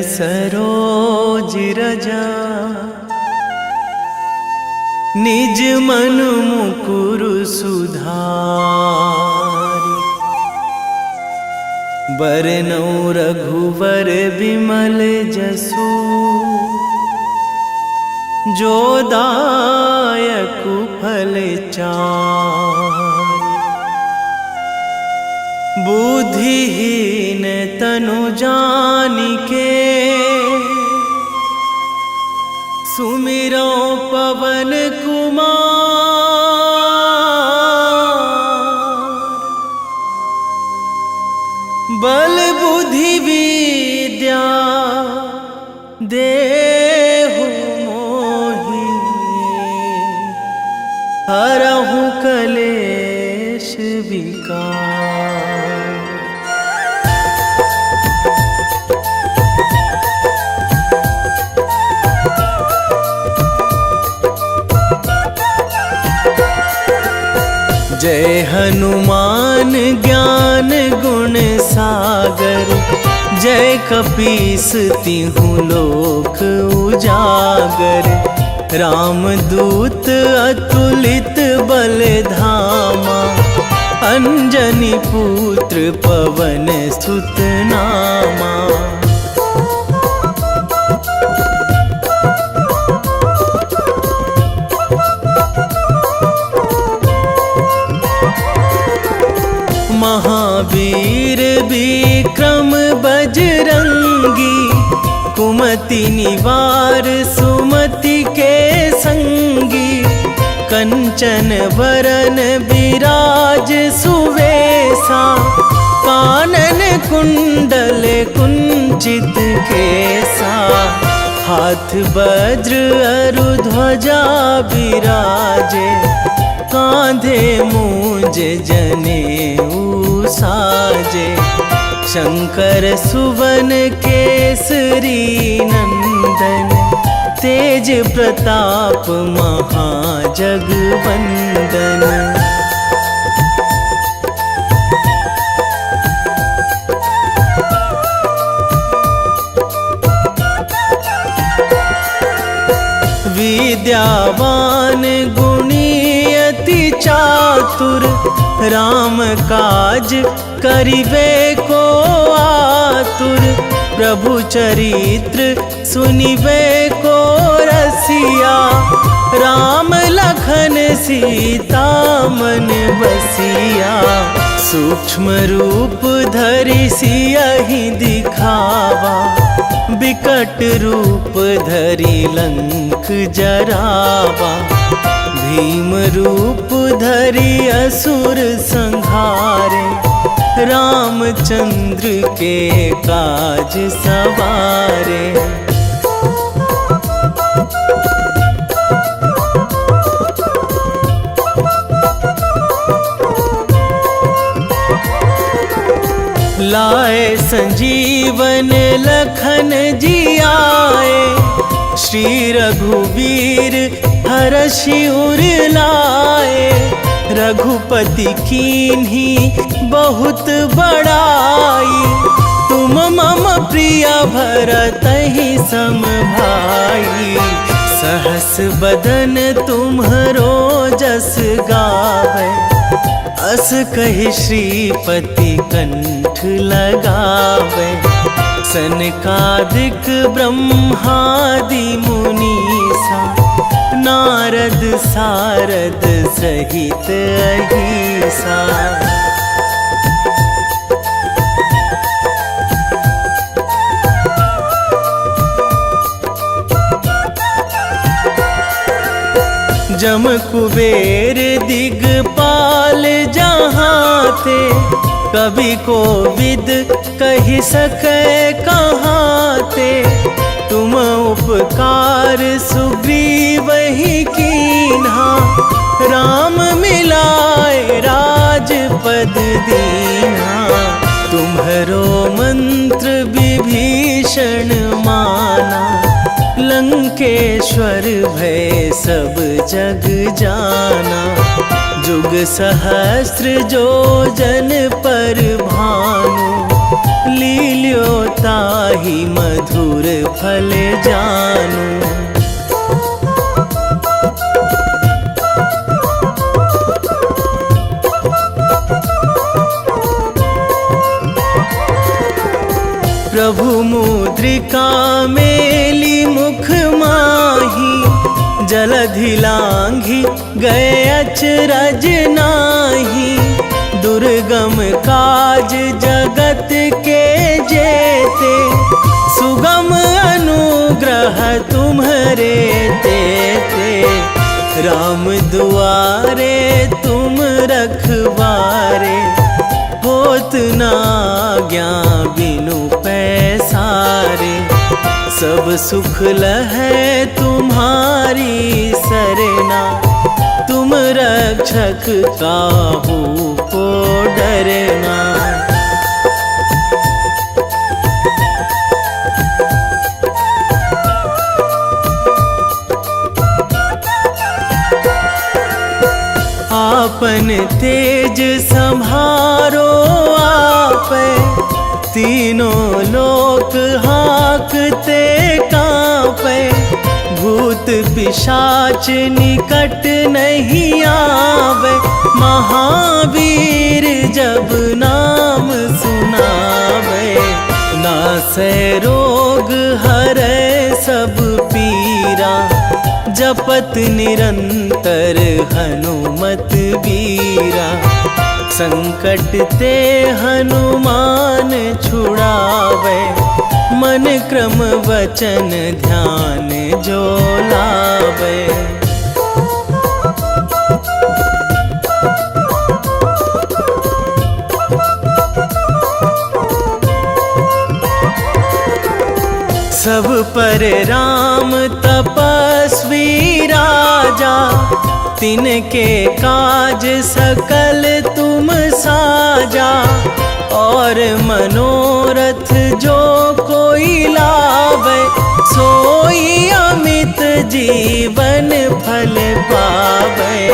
सरोज रजा निज मन मुकुर सुधारि। बरनौ रघुवर बिमल जसु जो दायकु फल चारि। बुद्धिहीन तनु जानिके सुमिरो पवन कुमार। बल बुद्धि विद्या देहु मोहि हरहु कलेश विकार। जय हनुमान ज्ञान गुण सागर। जय कपीस तिहु लोक उजागर। रामदूत अतुलित बल धामा। अंजनी पुत्र पवन सुत नामा। महावीर विक्रम बजरंगी। कुमति निवार सुमति के संगी। कंचन वरन विराज सुवेशा। कानन कुंडल कुंचित केसा। हाथ वज्र अरु ध्वजा विराजे। कांधे मूंज जनेऊ साजे। शंकर सुवन केसरी नंदन। तेज प्रताप महाजगवंदन। विद्यावान गुणी अति चातुर। राम काज करिबे को आतुर। प्रभु चरित्र सुनिबे को रसिया। राम लखन सीता मन बसिया। सूक्ष्म रूप धरि सियहि दिखावा। विकट रूप धरि लंक जरावा। भीम रूप धरि असुर संहारे। रामचंद्र के काज सवारे। लाए संजीवन लखन जियाए। श्री रघुवीर हरषि उर लाए। रघुपति कीन्ही बहुत बड़ाई। तुम मम प्रिय भरतहि सम भाई। सहस बदन तुम्हरो जस गावे। अस कहि श्रीपति कंठ लगावे। सनकादिक ब्रह्मादि मुनीसा। नारद सारद सहित अहिसा। जम कुबेर दिगपाल जहाँ थे। कवि कोविद कहि सकै कहाँ ते। तुम उपकार सुग्रीवहि कीन्हा। राम मिलाए राजपद दीन्हा। तुम्हरो मंत्र विभीषण माना। लंकेश्वर भय सब जग जाना। जुग सहस्र जो जन पर भानु। लील्यो ताहि मधुर फल जानू। प्रभु मुद्रिका मेली मुख माही, जलधि लांघी गए अचरज नाही। दुर्गम काज जगत के जेते, सुगम अनुग्रह तुम्हरे तेते। राम दुआरे तुम रखवारे, होत ना आज्ञा बिनु पैसारे। सब सुख लहै तुम्हारी सरना, तुम रक्षक काहू को डरना। आपन तेज संभारो आपै, तीनों लोक हाकते कांपै। भूत पिशाच निकट नहीं आवे, महावीर जब नाम सुनावे। नासै रोग हरै सब पीरा, जपत निरंतर हनुमत बीरा। संकट ते हनुमान छुड़ावे, मन क्रम वचन ध्यान जो लावे। सब पर राम तपस्वी राजा, तिनके काज सकल तुम साजा। और मनोरथ जो कोई लावे, सोई अमित जीवन फल पावे।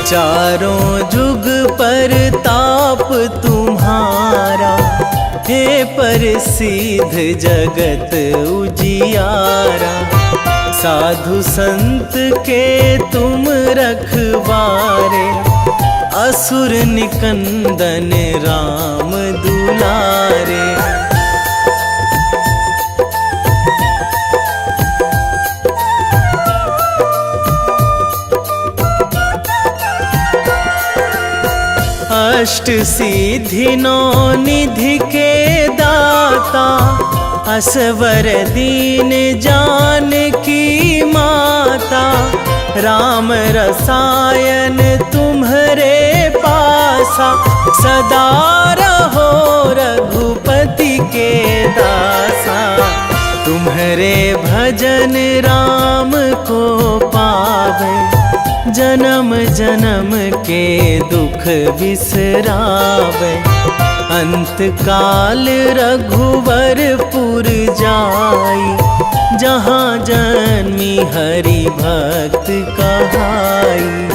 चारों जुग पर ताप तुम्हारा, हे प्रसिद्ध जगत उजियारा। साधु संत के तुम रखवारे, असुर निकंदन राम दुलारे। अष्ट सिद्धि नौ निधि के दाता, असवर दीन जानकी माता। राम रसायन तुम्हरे पासा, सदा रहो रघुपति के दासा। तुम्हरे भजन राम को पावे, जन्म जन्म के दुख बिसरावे। अंत काल रघुवरपुर जाई, जहाँ जन्मी हरि भक्त कहाई।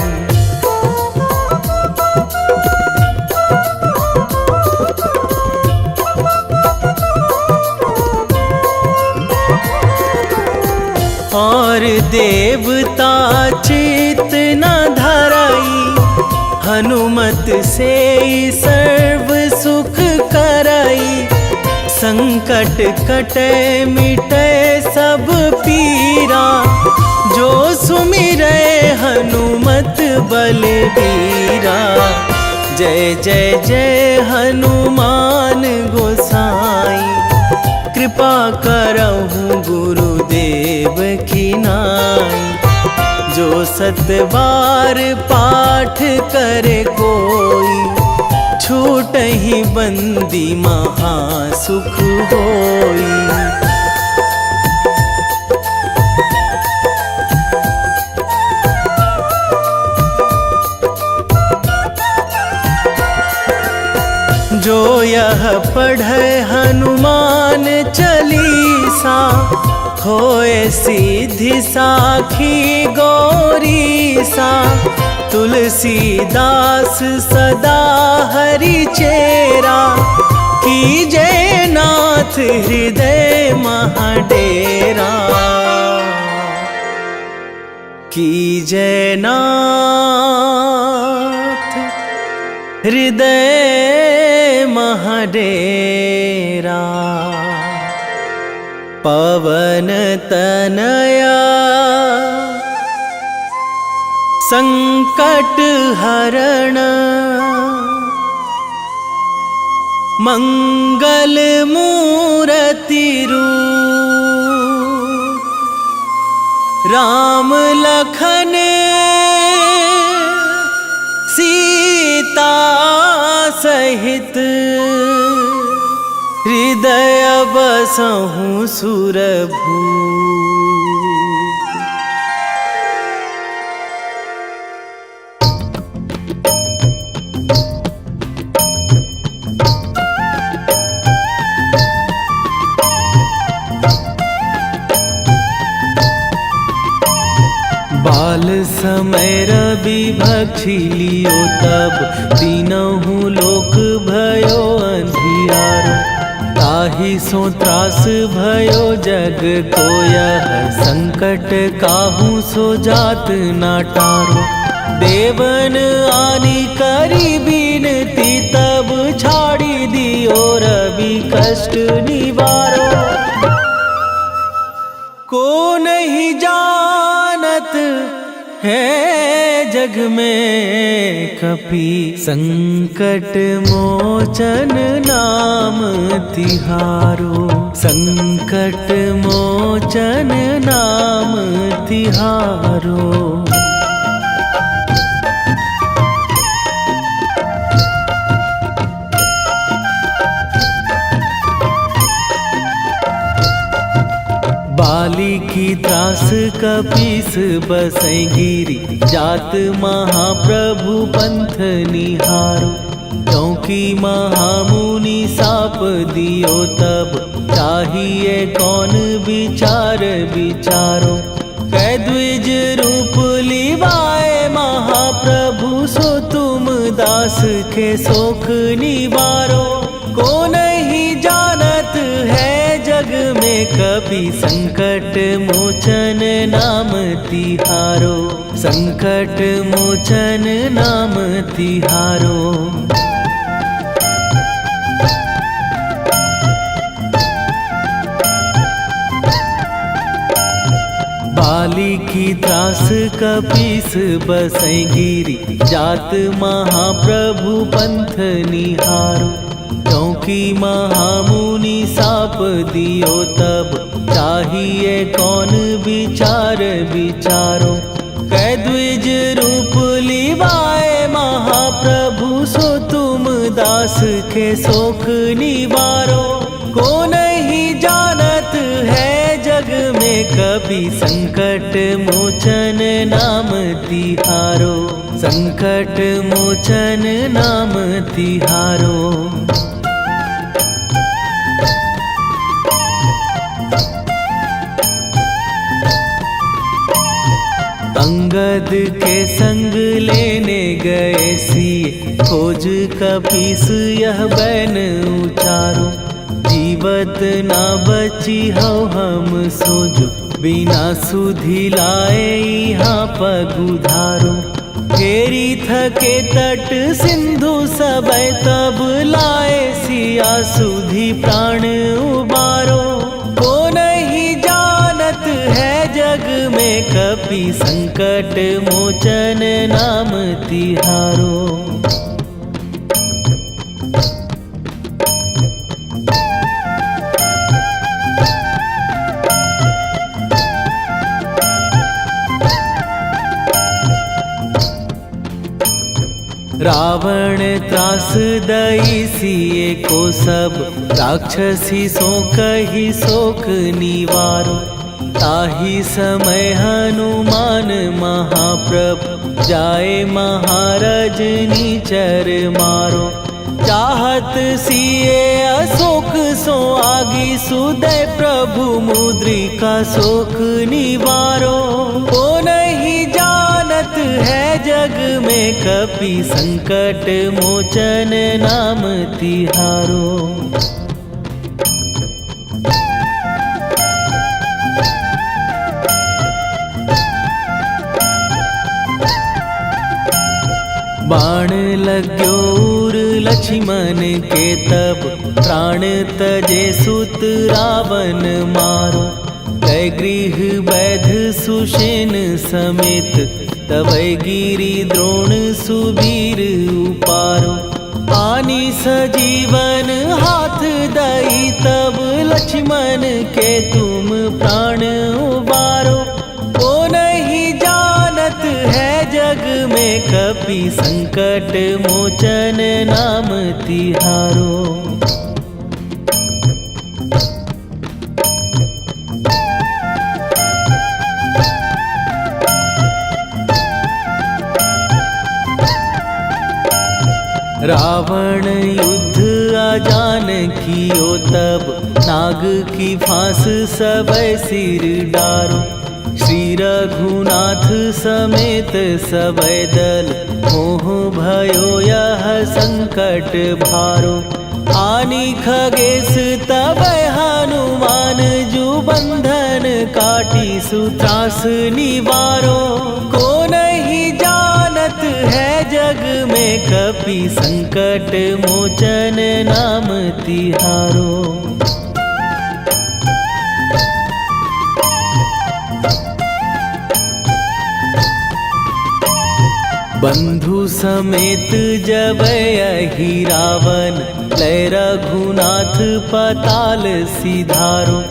और देवता चित न धराई, हनुमत से सर्व सुख कराई। संकट कटे मिटे सब पीरा, जो सुमिरै हनुमत बलबीरा। जय जय जय हनुमान गोसाई, कृपा करहु गुरुदेव की नाई। जो सतबार पाठ करे कोई, छूटहि बंदी महासुख होई। जो यह पढ़े हनुमान चालीसा, होए सीधी साखी गौरीसा। तुलसीदास सदा हरि चेरा, कीजे नाथ हृदय महाडेरा, कीजे नाथ हृदय महाडेरा। पवन तनया संकट हरण, मंगल मूर्ति रूप, राम लखन सीता सहित, हृदय बसहु सुरभूप। बाल समय रवि भक्षी लियो तब, तीनहु लोक भयो अंधियारो। ताहि सो त्रास भयो जग को यह, संकट काहू सो जात ना टारो। देवन आनी करी बिनती तब, छाड़ी दियो रवि कष्ट निवारो। को नहीं जानत है जग में कपि, संकट मोचन नाम तिहारो। संकट मोचन नाम तिहारो। बाली की त्रास कपीस बसै गिरी, जात महाप्रभु पंथ निहारो। क्योंकि महामुनि साप दियो तब, चाहिए कौन विचार विचारो। कै द्विज रूप लिवाए महाप्रभु, सो तुम दास के शोक निवारो। को नहीं जानत है जग में कपि, संकट मोचन नाम तिहारो। संकट मोचन नाम तिहारो। बाली की त्रास कपीस बसै गिरी, जात महाप्रभु पंथ निहारो। क्योंकि महामुनि साप दियो तब, चाहिए कौन विचार विचारो। कै द्विज रूप लिवाए महाप्रभु, सो तुम दास के शोक निवारो। को नहीं जानत है जग में कपि, संकट मोचन नाम तिहारो। संकट मोचन नाम तिहारो। अंगद के संग लेने गए सिए, खोज कपीस यह बैन उचारो। जीवत ना बची हो हम सोजो, बिना सुधि लाए यहाँ पगुधारो। फेरी थके तट सिंधु सबय, तब लाए सिया सुधि प्राण उबारो। को नहीं जानत है जग में कपि, संकट मोचन नाम तिहारो। रावण त्रास दई सिए को सब, राक्षसी सो कही शोक निवारो। ताहि समय हनुमान महाप्रभु, जाए महाराज नीचर मारो। चाहत सिए अशोक सो आगी, सुदय प्रभु मुद्रिका शोक निवारो। को नहीं जानत है जग में कपि संकट मोचन नाम तिहारो। बाण लाग्यो उर लक्ष्मण के तब प्राण तजे सुत रावण मारो। कै गृह वैध सुषेण समेत तबै गिरि द्रोण सुबीर उपारो। आनी सजीवन हाथ दई तब लक्ष्मण के तुम प्राण उबारो। ओ नहीं जानत है जग में कपि संकट मोचन नाम तिहारो। रावण युद्ध आजान कियो तब नाग की फांस सबै सिर डारो। श्री रघुनाथ समेत सबै दल मोह भयो यह संकट भारो। आनी खगेश तबै हनुमान जु बंधन काटी सुत्रास निवारो। को नहीं जानत है जग में कपि संकट मोचन नाम तिहारो। बंधु समेत जबै अहि रावण लय रघुनाथ पताल सिधारो।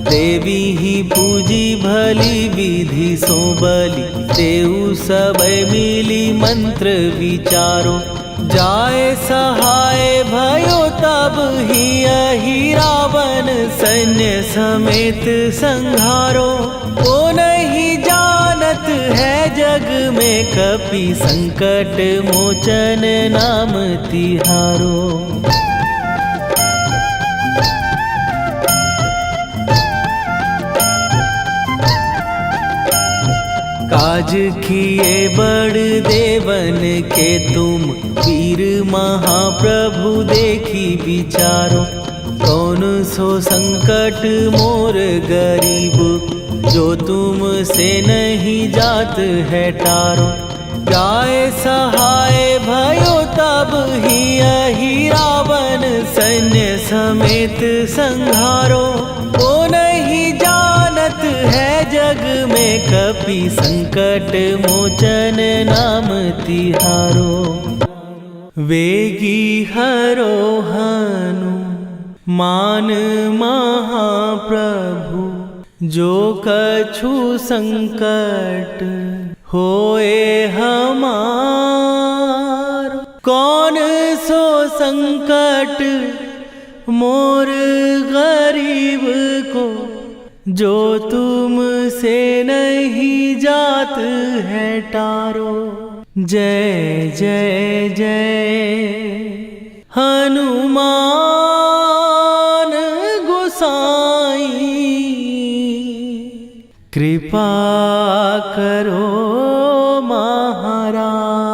देवी ही पूजी भली विधि सो बलि तेउ सबै मिली मंत्र विचारो। जाय सहाय भयो तब ही अहि रावण सैन्य समेत संहारो। ओ नहीं जानत है जग में कपि संकट मोचन नाम तिहारो। काज किए बड़ देवन के तुम वीर महाप्रभु देखी विचारो। कौन सो संकट मोर गरीब जो तुम से नहीं जात है टारो। जाय सहाय भयो तब ही अहि रावण सैन्य समेत संहारो। ओ नहीं जानत है जग में कपि संकट मोचन नाम तिहारो। वेगी हरो हनु मान महाप्रभु जो कछु संकट होए हमार। कौन सो संकट मोर गरीब को जो तुम से नहीं जात है टारो। जय जय जय हनुमान गोसाई कृपा करो महाराज।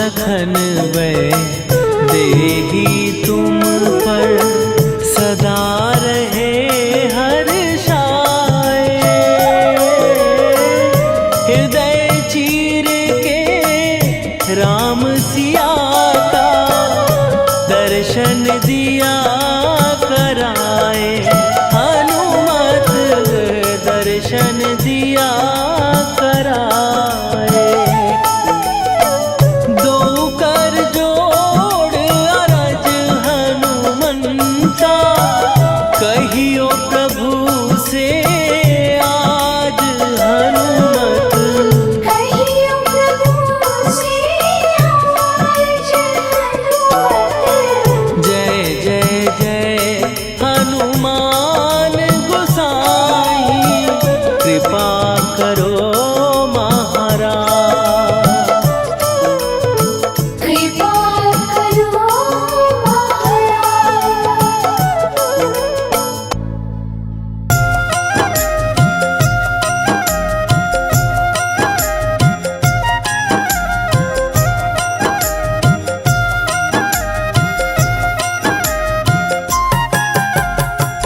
लखन वै देही तुम पर सदा रहे हर्षाए। हृदय चीर के राम सिया का दर्शन दिया कराए। हनुमत दर्शन दिया कराए। दो कर जोड़ अरज हनुमंता कहियो प्रभु से आज हनुमत। कहियो प्रभु से आज हनुमत। जय जय जय हनुमान गोसाई कृपा करो महाराज। कृपा करो महाराज।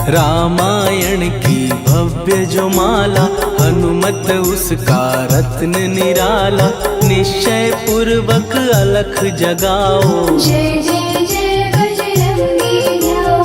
रामायण की भव्य जो माला हनुमत उसका रत्न निराला। निश्चय पूर्वक अलख जगाओ जय जय जय बजरंगी जाओ।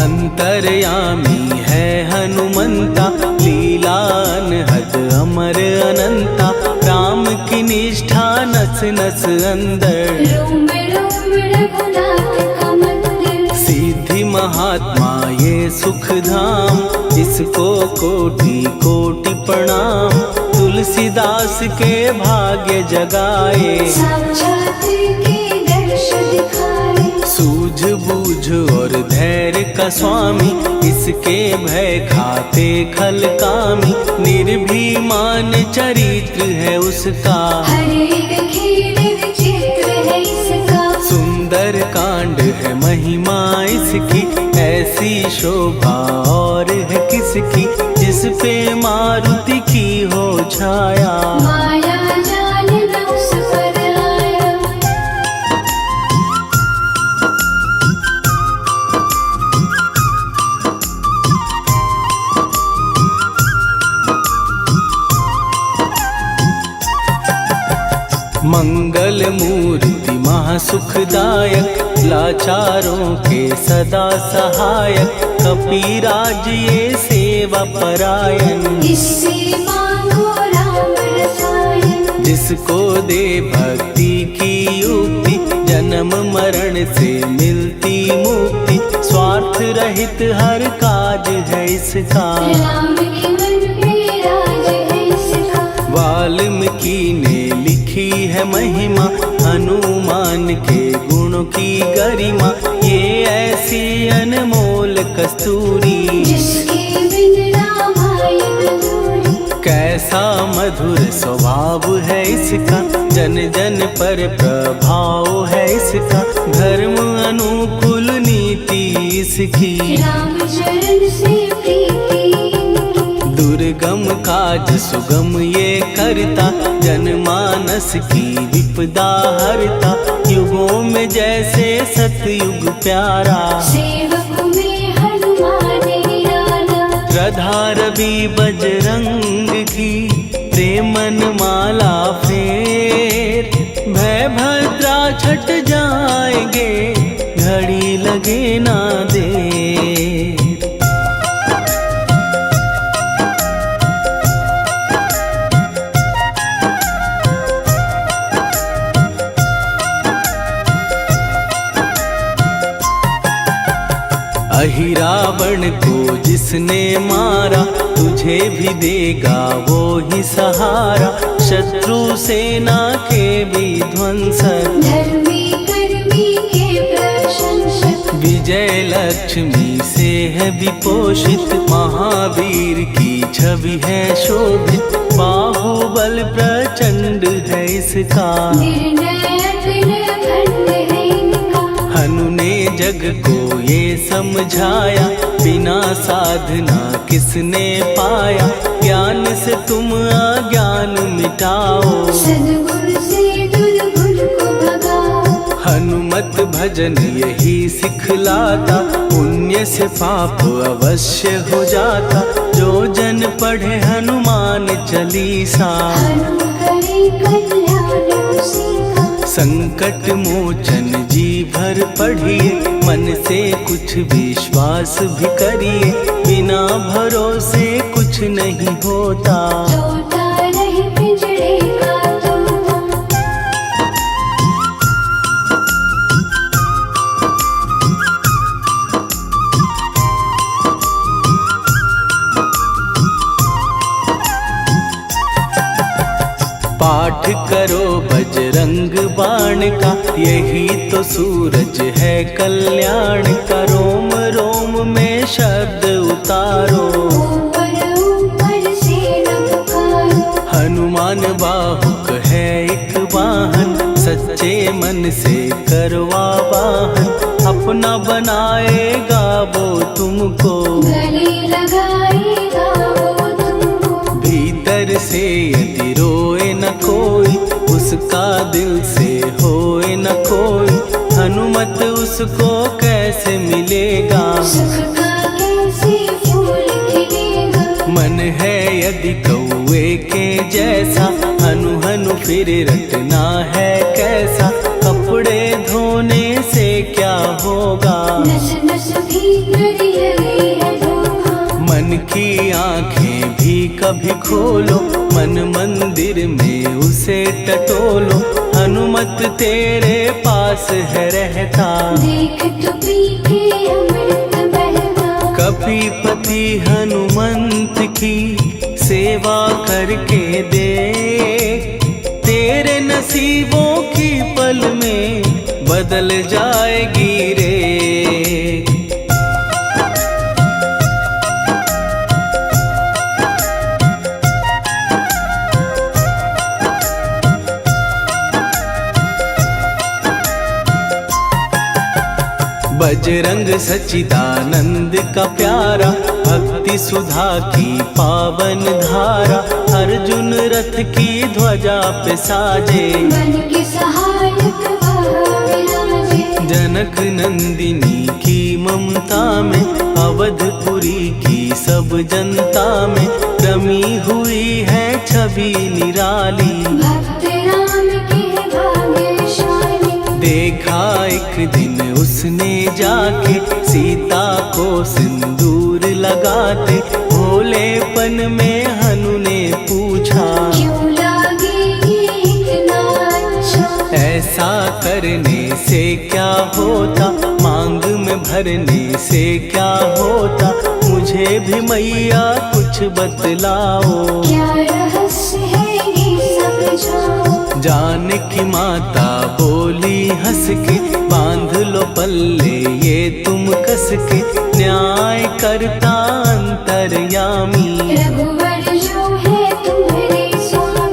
अंतर्यामी है हनुमंता लीला अनहद अमर अनंता। राम की निष्ठा नस नस अंदर रोम रोम रघुनाथ का मंदिर। सिद्धि महात्मा ये सुख धाम इसको कोटि कोटि प्रणाम। तुलसीदास के भाग्य जगाए साक्षात के दर्श दिखाए। सूझ बूझ और धैर्य का स्वामी इसके भय खाते खल कामी। निर्भीमान चरित्र है उसका हर एक खेल विचित्र है इसका। सुंदर कांड है महिमा इसकी। ऐसी शोभा और है किसकी जिस पे मारुति की हो छाया। माया जाल न उस पर आया। मंगल मूर्ति महासुखदायक लाचारों के सदा सहायक। कपीराज ये सेवा परायण इससे मांगो राम रसायन। जिसको दे भक्ति की युक्ति जन्म मरण से मिलती मुक्ति। स्वार्थ रहित हर काज है इसका राम के मन पे राज है इसका। वाल्मीकि ने लिखी है महिमा हनुमान के गुणों की गरिमा। ये ऐसी अनमोल कस्तूरी जिसके बिन रामायण अधूरी। कैसा मधुर स्वभाव है इसका जन जन पर प्रभाव है इसका। धर्म अनुकूल नीति इसकी राम चरण से प्रीति। दुर्गम काज सुगम ये करता जनमानस की विपदा हरता। युगों में जैसे सतयुग प्यारा सेवक में हनुमान निराला। श्रद्धा रवि बजरंग की प्रेमन माला फेर। भय भद्रा छट जाएंगे घड़ी लगे ना देर। अहिरावण को जिसने मारा तुझे भी देगा वो ही सहारा। शत्रु सेना के विध्वंसक धर्मी कर्मी के प्रशंसक। विजय लक्ष्मी से है विपोषित। महावीर की छवि है शोभित। बाहुबल प्रचंड है इसका निर्णय अखंड है इनका। हनु ने जग को ये समझाया बिना साधना किसने पाया। ज्ञान से तुम अज्ञान मिटाओ सद्गुण से दुर्गुण को भगाओ। हनुमत भजन यही सिखलाता, पुण्य से पाप अवश्य हो जाता। जो जन पढ़े हनुमान चालीसा, हनुम करे कल्याण उसी का। संकट मोचन जी भर पढ़िए, मन से कुछ विश्वास भी करिए। बिना भरोसे कुछ नहीं होता, तोता रहे पिंजरे का तोता। पाठ करो बजरंग बाण का, यही तो सूरज है कल्याण का। रोम रोम में शब्द उतारो, ऊपर ऊपर से न पुकारो। हनुमान बाहुक है एक वाहन, सच्चे मन से करवा वाहन। अपना बनाएगा वो तुमको, गले लगाएगा वो तुमको। भीतर से यदि रोए न कोई, उसका दिल से होए न कोई। हनुमत उसको कैसे मिलेगा, सुख का कैसे फूल खिलेगा। मन है यदि कौए के जैसा, हनु हनु फिर रटना है कैसा। कपड़े धोने से क्या होगा, नस नस भीतर लगी है धोखा। मन की आंखें भी कभी खोलो, मन मंदिर में उसे टटोलो। हनुमत तेरे पास है रहता, देख तो पी के अमृत बहता। कपीपति हनुमंत की सेवा करके दे, तेरे नसीबों की पल में बदल जाएगी रे। बजरंग सच्चिदानंद का प्यारा, भक्ति सुधा की पावन धारा। अर्जुन रथ की ध्वजा पे साजे, मन के सहायक वह विराजे। जनक नंदिनी की ममता में, अवधपुरी की सब जनता में रमी हुई है छवि निराली। भक्त राम के भाग्यशाली, देखा एक दिन उसने जाके सीता को सिंदूर लगाते। भोलेपन में हनु ने पूछा, क्यों लागे ये इतना अच्छा। ऐसा करने से क्या होता, मांग में भरने से क्या होता। मुझे भी मैया कुछ बतलाओ, क्या रहस्य है ये समझाओ। जानकी माता बोली हंस के, बांध लो पल्ले ये तुम कस के। न्याय करता अंतर्यामी, रघुवर जो है तुम्हारे स्वामी।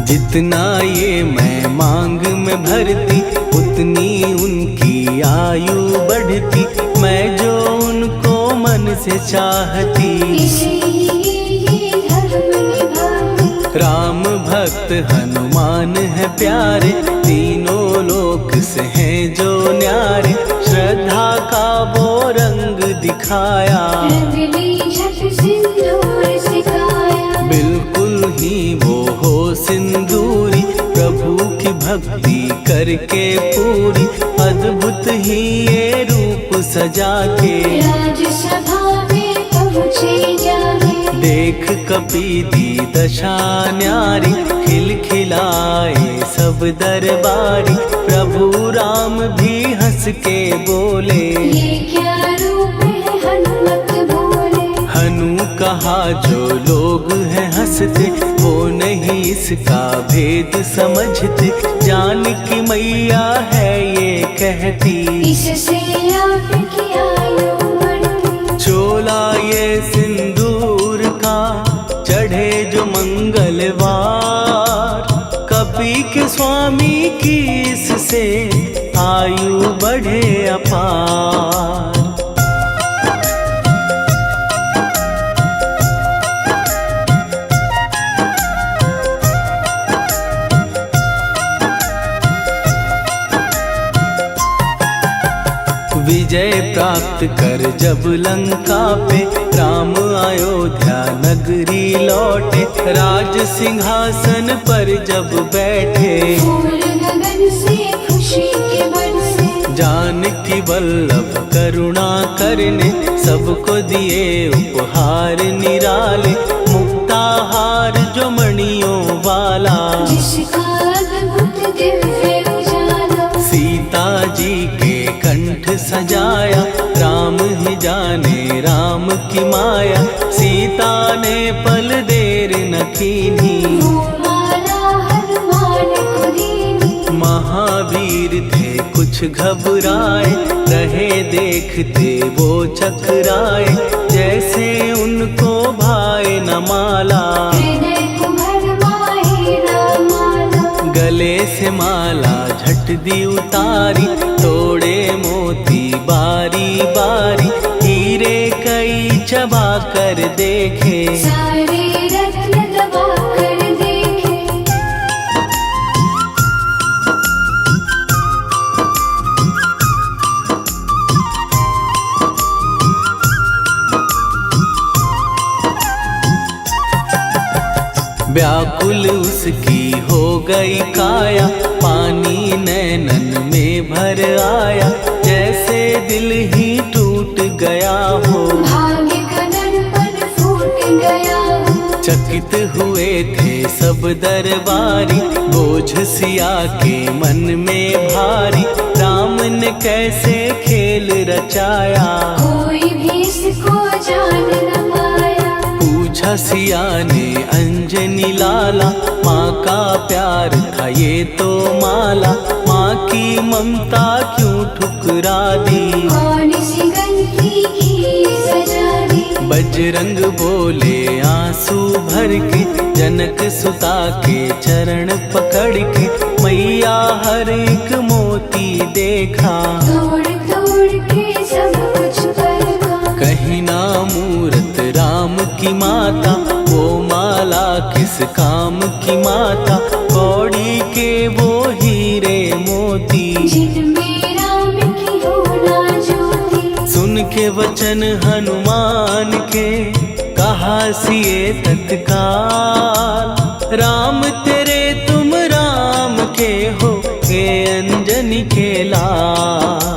जितना ये मैं मांग में भरती, उतनी उनकी आयु बढ़ती। मैं जो उनको मन से चाहती, इसलिए ये धर्म निभाती। राम भक्त हनुमान है प्यारे, तीनों लोक से हैं जो न्यारे। श्रद्धा का वो रंग दिखाया, रंगली झट सिंदूर सिखाया। बिल्कुल ही वो हो सिंदूरी, प्रभु की भक्ति करके पूरी। अद्भुत ही ये रूप सजा के, राजसभा में पहुँचे जाके। देख कपीदी दशा न्यारी, खिलखिलाए सब दरबारी। प्रभु राम भी हंस के बोले, ये क्या रूप है हनुमत बोले। हनु कहा जो लोग हैं हंसते, वो नहीं इसका भेद समझते। जानकी मैया है ये कहती, इससे आपकी आयु बढ़ती। चोला ये सिंदूर का चढ़े जो मंगलवार। कपी के स्वामी की इससे आयु बढ़े अपार। विजय प्राप्त कर जब लंका पे राम अयोध्या नगरी लौटे, राज सिंहासन पर जब बैठे, फूल गगन से खुशी के बरसे, जानकी वल्लभ करुणा करने सबको दिए उपहार निराले, मुक्ताहार जो मणियों वाला, जिसका अद्भुत दिव्य उजाला, सीता जी के कंठ सजाया, राम ही जाने राम की माया, सीता ने पल देर न कीन्ही, वो माला हनुमान को दीनी। महावीर थे कुछ घबराए, रहे देखते वो चकराए, जैसे उनको भाए न माला, हृदय को भरमाए न माला, गले से माला झट दी उतारी, तोड़े मोती बारी बारी, हीरे कई चबा कर देखे, सारे रत्न दबा कर देखे। व्याकुल उसकी हो गई काया, पानी नैनन में भर आया, जैसे दिल ही टूट गया हो, भाग्य का दर्पण फूट गया हो, चकित हुए थे सब दरबारी, बोझ सिया के मन में भारी, राम ने कैसे खेल रचाया, कोई भी इसको जान न पाया। पूछा सिया ने अंजनी लाला, माँ का प्यार था ये तो माला, माँ की ममता क्यों ठुकरा दी, कौन सी गलती की सजा दी। बजरंग बोले आंसू भर के, जनक सुता के चरण पकड़ के, मैया हर एक मोती देखा, तोड़ तोड़ के सब कुछ परखा। कहीं ना मूरत राम की माता, वो माला किस काम की माता, कौड़ी के वो हीरे मोती, जिनमें राम की हो ना ज्योति। सुन के वचन हनुमान के, कहा सिए तत्काल, राम तेरे तुम राम के हो, के अंजनी के लाल।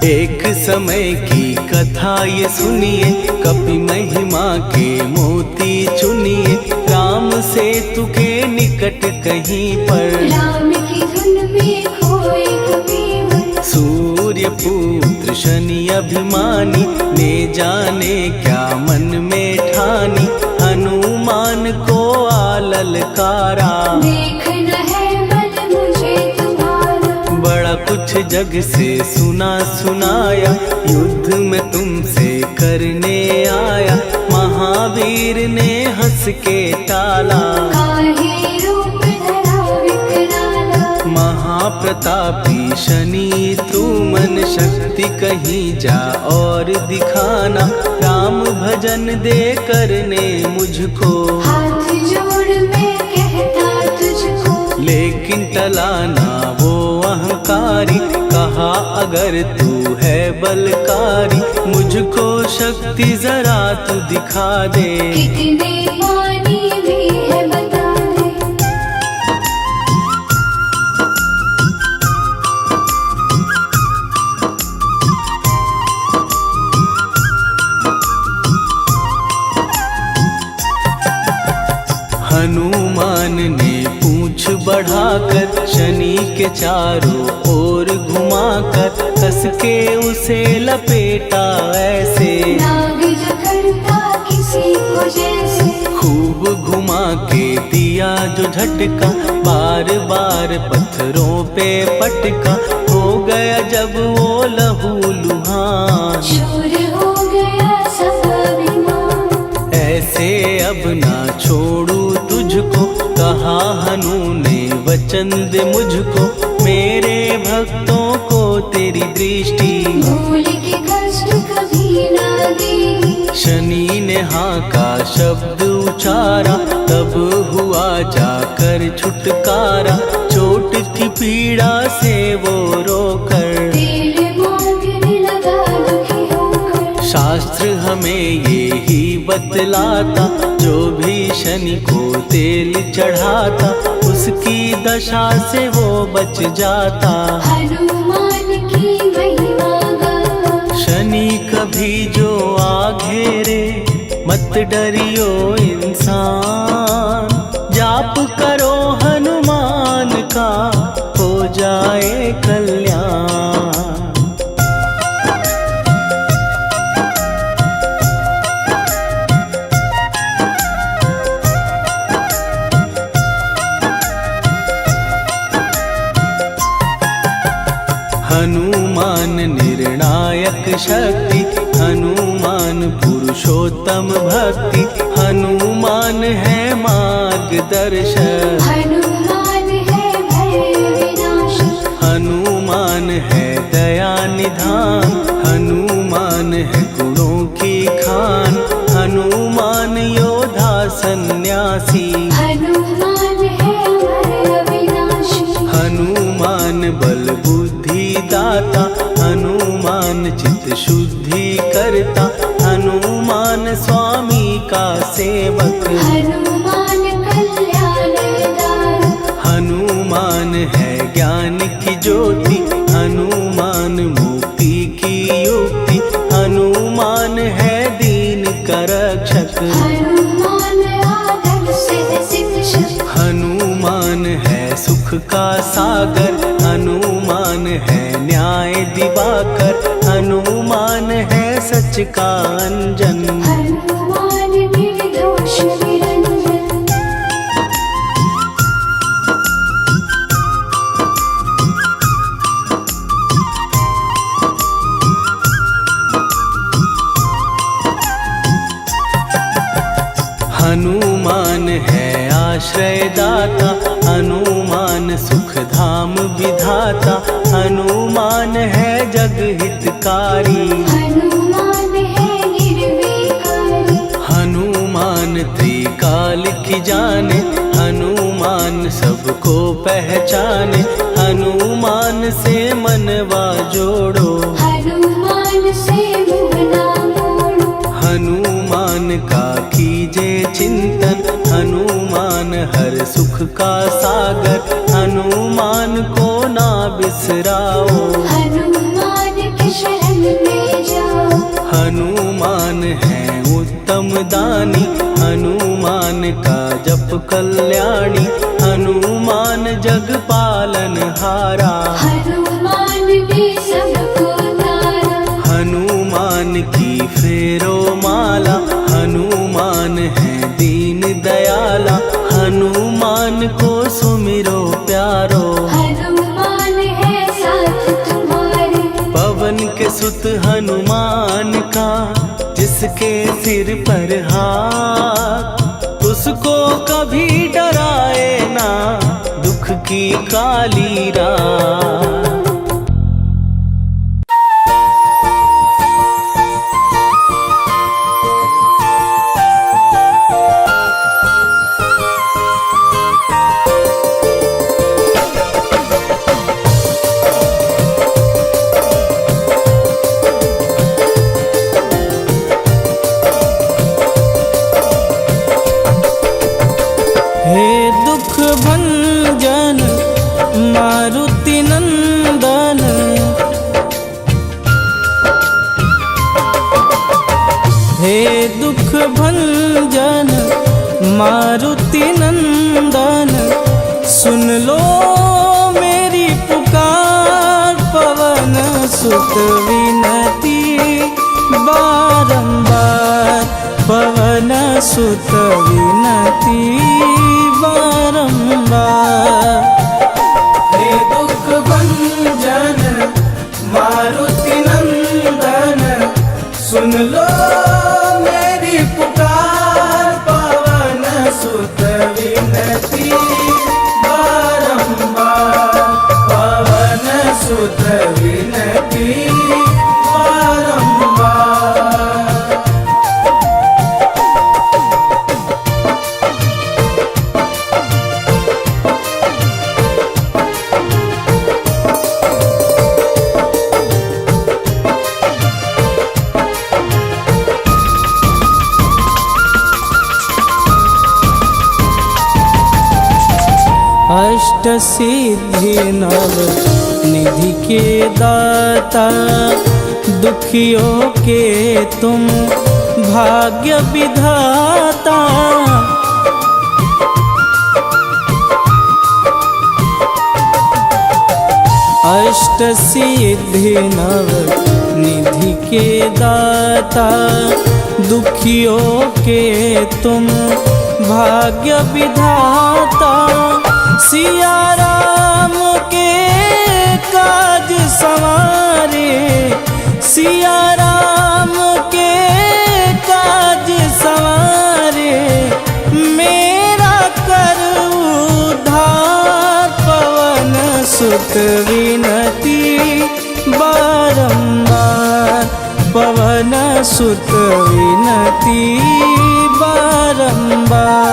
एक समय की कथा ये सुनिए, कपि महिमा के मोती चुनिए, राम सेतु के निकट कहीं पर, राम की धुन में खोए कबीर। सूर्य पुत्र शनि अभिमानी, ने जाने क्या मन में ठानी, हनुमान को आललकारा, देखना है बल मुझे तुम्हारा। बड़ा कुछ जग से सुना सुनाया, युद्ध में तुमसे करने आया, महावीर ने हंस के टाला, काहे रूप धरा विकराला। महाप्रतापी शनि तू मन शक्ति कहीं जा और दिखाना, राम भजन दे करने मुझको, हाथ जोड़ मैं कहता तुझको। लेकिन टलाना वो अहंकारी, कहा अगर तू है बलकारी, मुझको शक्ति जरा तू दिखा दे, कितने पानी भी है बता दे। हनुमान ने पूंछ बढ़ाकर, शनि के चारों ओर घुमाकर, कस के उसे लपेटा ऐसे, नाग जो करता किसी को जैसे। खूब घुमा के दिया जो झटका, बार बार पत्थरों पे पटका, हो गया जब वो लहू लुहान, शूर हो गया सब अभिमान। ऐसे अब ना छोड़ू तुझको, कहा हनु ने वचन दे मुझको। मेरे भक्तों को तेरी दृष्टि, भूल के कष्ट कभी ना देगी। शनि ने हाँ का शब्द उचारा, तब हुआ जाकर छुटकारा। चोट की पीड़ा से वो रोकर, तेल मांगने लगा दुखी होकर। शास्त्र हमें ये ही बतलाता, जो भी शनि को तेल चढ़ाता, उसकी दशा से वो बच जाता। हनुमान की महिमा गाता। शनि कभी जो आ घेरे, मत डरियो इंसान। जाप करो हनुमान का, हो जाए कल्याण। हनुमान निर्णायक शक्ति, हनुमान पुरुषोत्तम भक्ति। हनुमान है मार्गदर्शक, हनुमान है भय विनाशक। हनुमान है दया निधान। हनुमान है गुणों की खान, हनुमान योद्धा सन्यासी। हनुमान है भय विनाशी। हनुमान बल बुद्धि दाता, हनुमान चित्त शुद्धि करता। हनुमान स्वामी का सेवक, हनुमान कल्याणदायक। हनुमान है ज्ञान की ज्योति। हनुमान मुक्ति की युक्ति, हनुमान है दीन का रक्षक। हनुमान आदर से शिक्षक। हनुमान है सुख का सागर, हनुमान है न्याय दिवाकर। हनुमान है सच का अंजन, हनुमान निर्दोष निरंजन। हनुमान है आश्रय दाता, हनुमान सुख धाम विधाता। हनुमान है जग हितकारी, हनुमान है निर्विकारी। हनुमान त्रिकाल की जाने। हनुमान सबको पहचाने, हनुमान से मनवा जोड़ो। हनुमान से मुँह ना मोड़ो। हनुमान का कीजे चिंतन, हनुमान हर सुख का सागर। हनुमान को ना बिसराओ, हनुमान के शरण में जाओ। हनुमान है उत्तम दानी, हनुमान का जप कल्याणी। हनुमान जग पालन हारा, हनुमान ने सबको तारा। हनुमान की फेरो माला। हनुमान है दीन दयाला, हनुमान को सुमिरो प्यारो। हनुमान है साथ तुम्हारे। पवन के सुत हनुमान का, जिसके सिर पर हाथ, उसको कभी डराए ना दुख की काली रात। हे दुख भंजन मारुति नंदन, हे दुख भंजन मारुति नंदन। सुन लो मेरी पुकार, पवन सुत विनती बारंबार। पवन सुत विनती बारंबार। हे दुख भंजन सुत विनती बारंबार, पवन सुत विनती बारंबार। अष्ट सिद्धि नव निधि के दाता, दुखियों के तुम भाग्य विधाता। अष्ट सिद्धि नव निधि के दाता, दुखियों के तुम भाग्य विधाता। सिया राम के काज संवारे, सिया राम के काज संवारे, मेरा कर उद्धार। पवन सुत विनती बारंबार, पवन सुत विनती बारंबार।